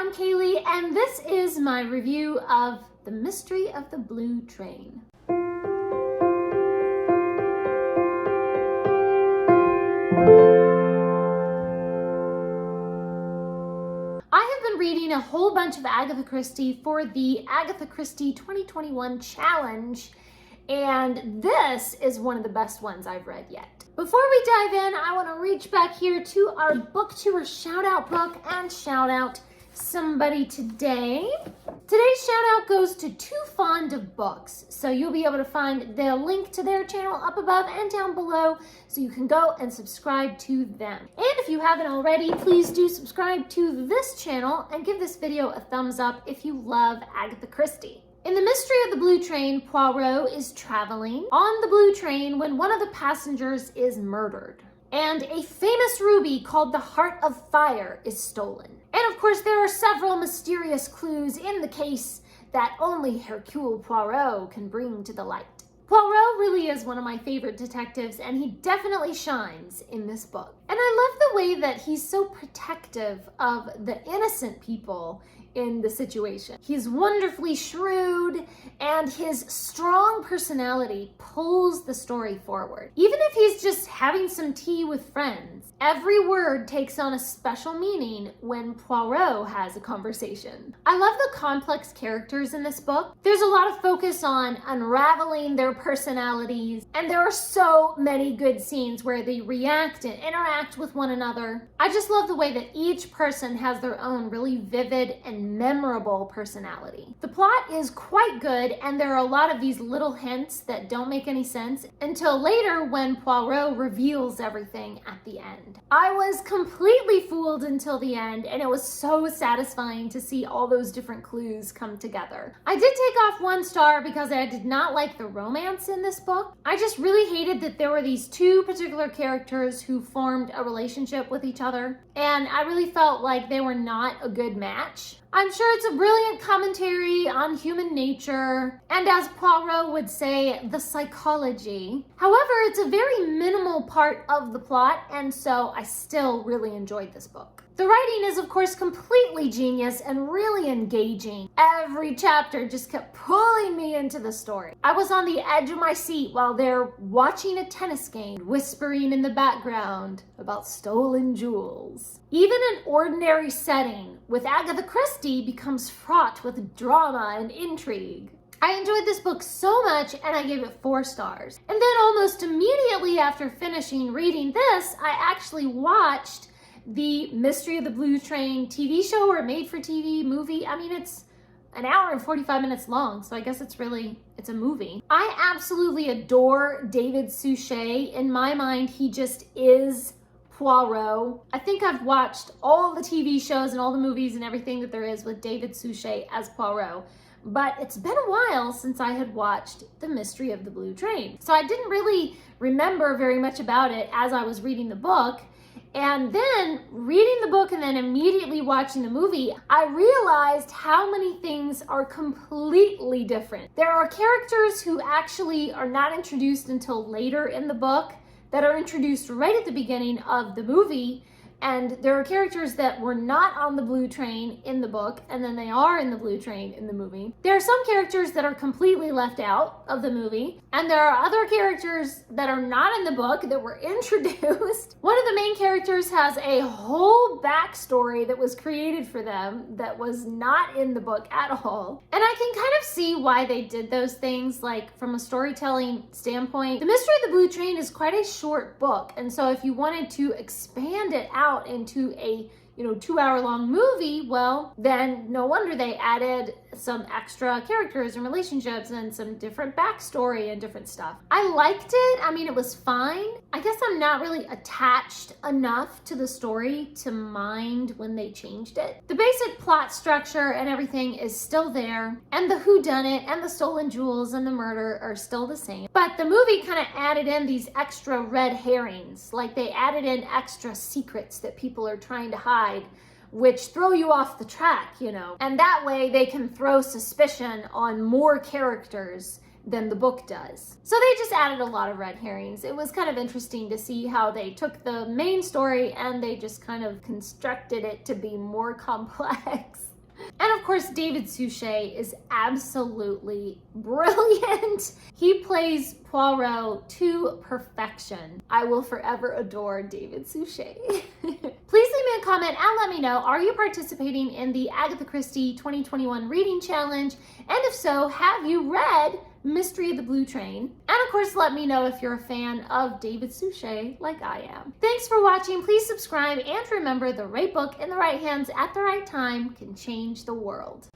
I'm Kaylee, and this is my review of The Mystery of the Blue Train. I have been reading a whole bunch of Agatha Christie for the Agatha Christie 2021 challenge, and this is one of the best ones I've read yet. Before we dive in, I want to reach back here to our book tour shout out book and shout out somebody today. Today's shout out goes to Too Fond of Books. So you'll be able to find the link to their channel up above and down below so you can go and subscribe to them. And if you haven't already, please do subscribe to this channel and give this video a thumbs up if you love Agatha Christie. In The Mystery of the Blue Train, Poirot is traveling on the blue train when one of the passengers is murdered. And a famous ruby called the Heart of Fire is stolen. And of course, there are several mysterious clues in the case that only Hercule Poirot can bring to the light. Poirot really is one of my favorite detectives, and he definitely shines in this book. And I love the way that he's so protective of the innocent people in the situation. He's wonderfully shrewd, and his strong personality pulls the story forward. Even if he's just having some tea with friends, every word takes on a special meaning when Poirot has a conversation. I love the complex characters in this book. There's a lot of focus on unraveling their personalities, and there are so many good scenes where they react and interact with one another. I just love the way that each person has their own really vivid and memorable personality. The plot is quite good, and there are a lot of these little hints that don't make any sense until later when Poirot reveals everything at the end. I was completely fooled until the end, and it was so satisfying to see all those different clues come together. I did take off 1 star because I did not like the romance in this book. I just really hated that there were these 2 particular characters who formed a relationship with each other, and I really felt like they were not a good match. I'm sure it's a brilliant commentary on human nature, and as Poirot would say, the psychology. However, it's a very minimal part of the plot, and so I still really enjoyed this book. The writing is, of course, completely genius and really engaging. Every chapter just kept pulling me into the story. I was on the edge of my seat while they're watching a tennis game, whispering in the background about stolen jewels. Even an ordinary setting with Agatha Christie becomes fraught with drama and intrigue. I enjoyed this book so much, and I gave it 4 stars. And then almost immediately after finishing reading this, I actually watched the Mystery of the Blue Train TV show or made-for-TV movie. I mean, it's an hour and 45 minutes long, so I guess it's a movie. I absolutely adore David Suchet. In my mind, he just is Poirot. I think I've watched all the TV shows and all the movies and everything that there is with David Suchet as Poirot, but it's been a while since I had watched The Mystery of the Blue Train. So I didn't really remember very much about it as I was reading the book. And then reading the book and then immediately watching the movie, I realized how many things are completely different. There are characters who actually are not introduced until later in the book that are introduced right at the beginning of the movie. And there are characters that were not on the blue train in the book, and then they are in the blue train in the movie. There are some characters that are completely left out of the movie, and there are other characters that are not in the book that were introduced. One of the main characters has a whole backstory that was created for them that was not in the book at all. And I can kind of see why they did those things, like from a storytelling standpoint. The Mystery of the Blue Train is quite a short book, and so if you wanted to expand it out into a 2-hour-long movie, well, then no wonder they added some extra characters and relationships and some different backstory and different stuff. I liked it. I mean, it was fine. I guess I'm not really attached enough to the story to mind when they changed it. The basic plot structure and everything is still there, and the whodunit and the stolen jewels and the murder are still the same. But the movie kind of added in these extra red herrings, like they added in extra secrets that people are trying to hide, which throw you off the track, and that way they can throw suspicion on more characters than the book does. So they just added a lot of red herrings. It was kind of interesting to see how they took the main story and they just kind of constructed it to be more complex. course, David Suchet is absolutely brilliant. He plays Poirot to perfection. I will forever adore David Suchet. Please leave me a comment and let me know, are you participating in the Agatha Christie 2021 Reading Challenge? And if so, have you read Mystery of the Blue Train? And of course, let me know if you're a fan of David Suchet like I am. Thanks for watching. Please subscribe and remember, the right book in the right hands at the right time can change the world.